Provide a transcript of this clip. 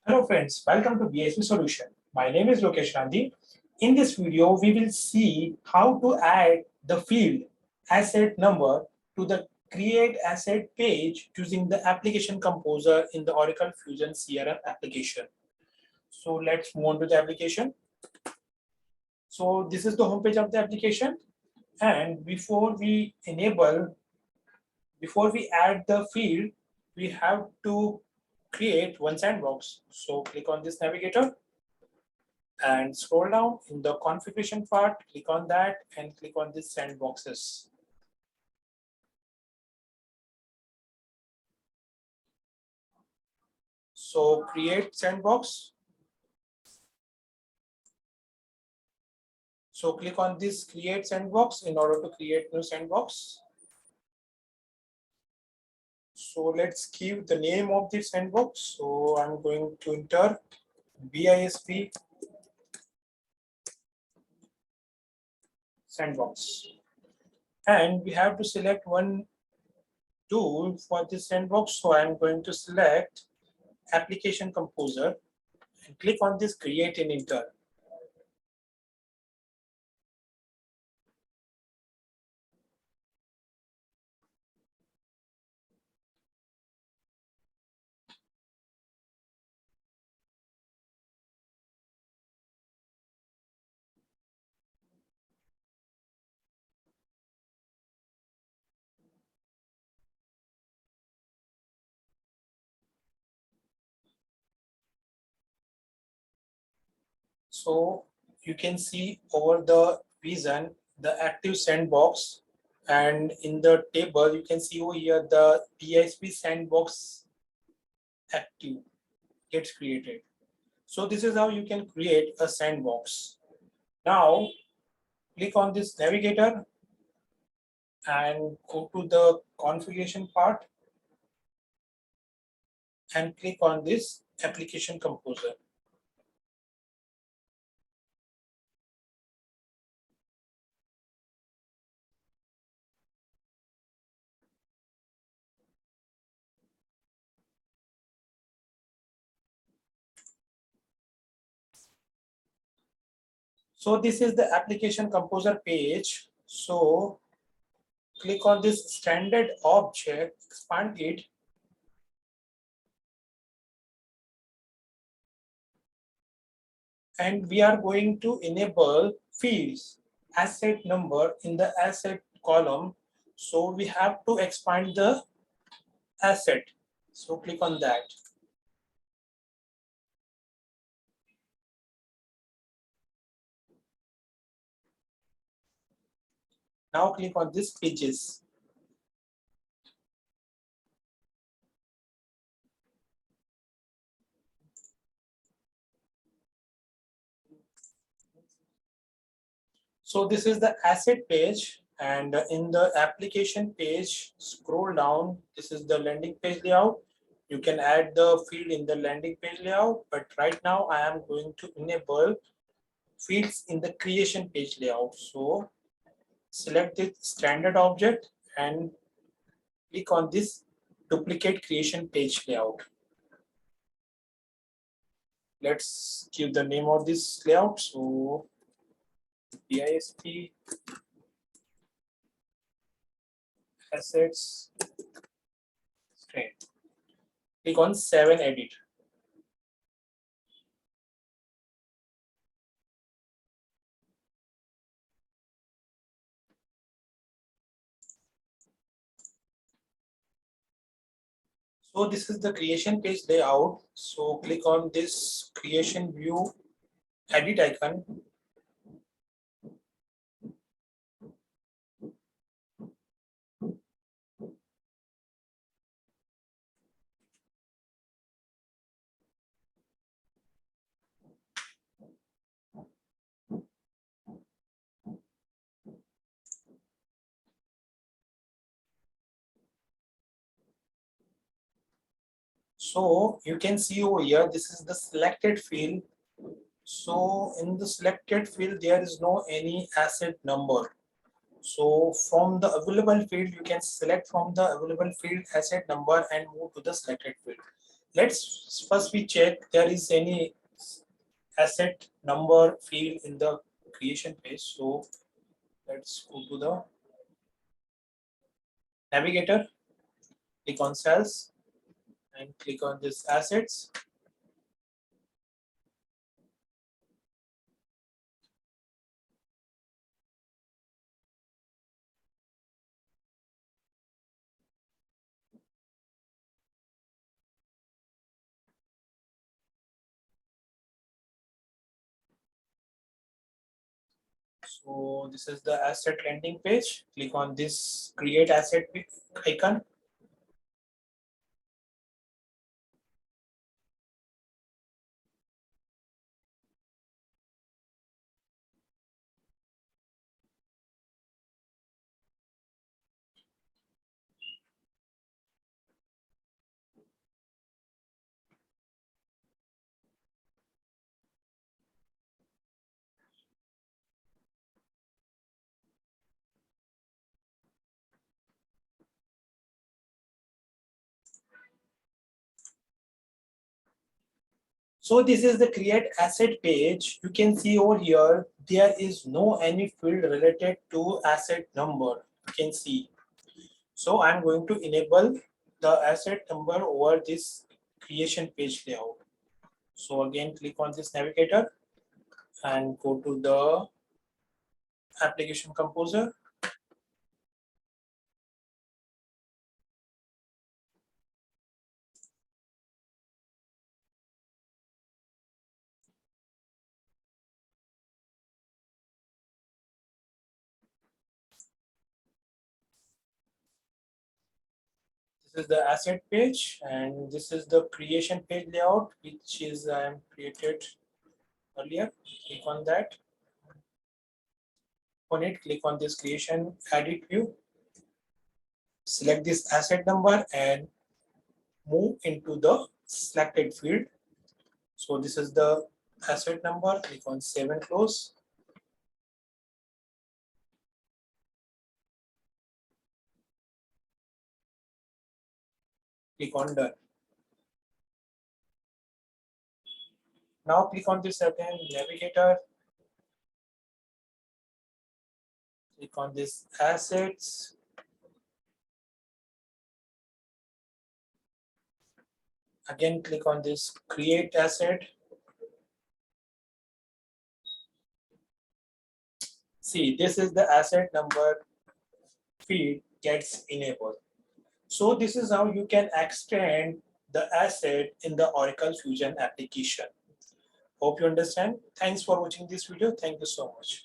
Hello friends, welcome to BISP Solution. My name is Lokesh Gandhi. In this video, we will see how to add the field asset number to the create asset page using the application composer in the Oracle Fusion CRM application. So let's move on to the application. So this is the homepage of the application. And before we add the field, we have to create one sandbox. So click on this navigator and scroll down in the configuration part, click on that and click on this sandboxes. So create sandbox. So click on this create sandbox in order to create new sandbox. So let's give the name of this sandbox. So I'm going to enter BISP sandbox. And we have to select one tool for this sandbox. So I'm going to select application composer and click on this create and enter. So you can see over the vision, the active sandbox, and in the table, you can see over here the BISP sandbox active gets created. So this is how you can create a sandbox. Now click on this navigator and go to the configuration part and click on this application composer. So this is the application composer page. So click on this standard object, expand it. And we are going to enable fields, asset number in the asset column. So we have to expand the asset. So click on that. Now click on this pages. So this is the asset page, and in the application page, scroll down. This is the landing page layout. You can add the field in the landing page layout, but right now I am going to enable fields in the creation page layout. So select the standard object and click on this duplicate creation page layout. Let's give the name of this layout. So BISP assets string. Click on 7 edit. So this is the creation page layout. So click on this creation view edit icon. So you can see over here, this is the selected field. So in the selected field, there is no any asset number. So from the available field, you can select from the available field asset number and move to the selected field. Let's first we check there is any asset number field in the creation page. So let's go to the navigator, click on cells and click on this assets. So this is the asset landing page. Click on this create asset icon. So this is the create asset page. You can see over here, there is no any field related to asset number. You can see. So I'm going to enable the asset number over this creation page layout. So again, click on this navigator and go to the application composer. This is the asset page and this is the creation page layout, which is created earlier. Click on that. On it, click on this creation edit view. Select this asset number and move into the selected field. So this is the asset number. Click on save and close. Click on done. Now click on this again navigator. Click on this assets. Again, click on this create asset. See, this is the asset number field gets enabled. So this is how you can extend the asset in the Oracle Fusion application. Hope you understand. Thanks for watching this video. Thank you so much.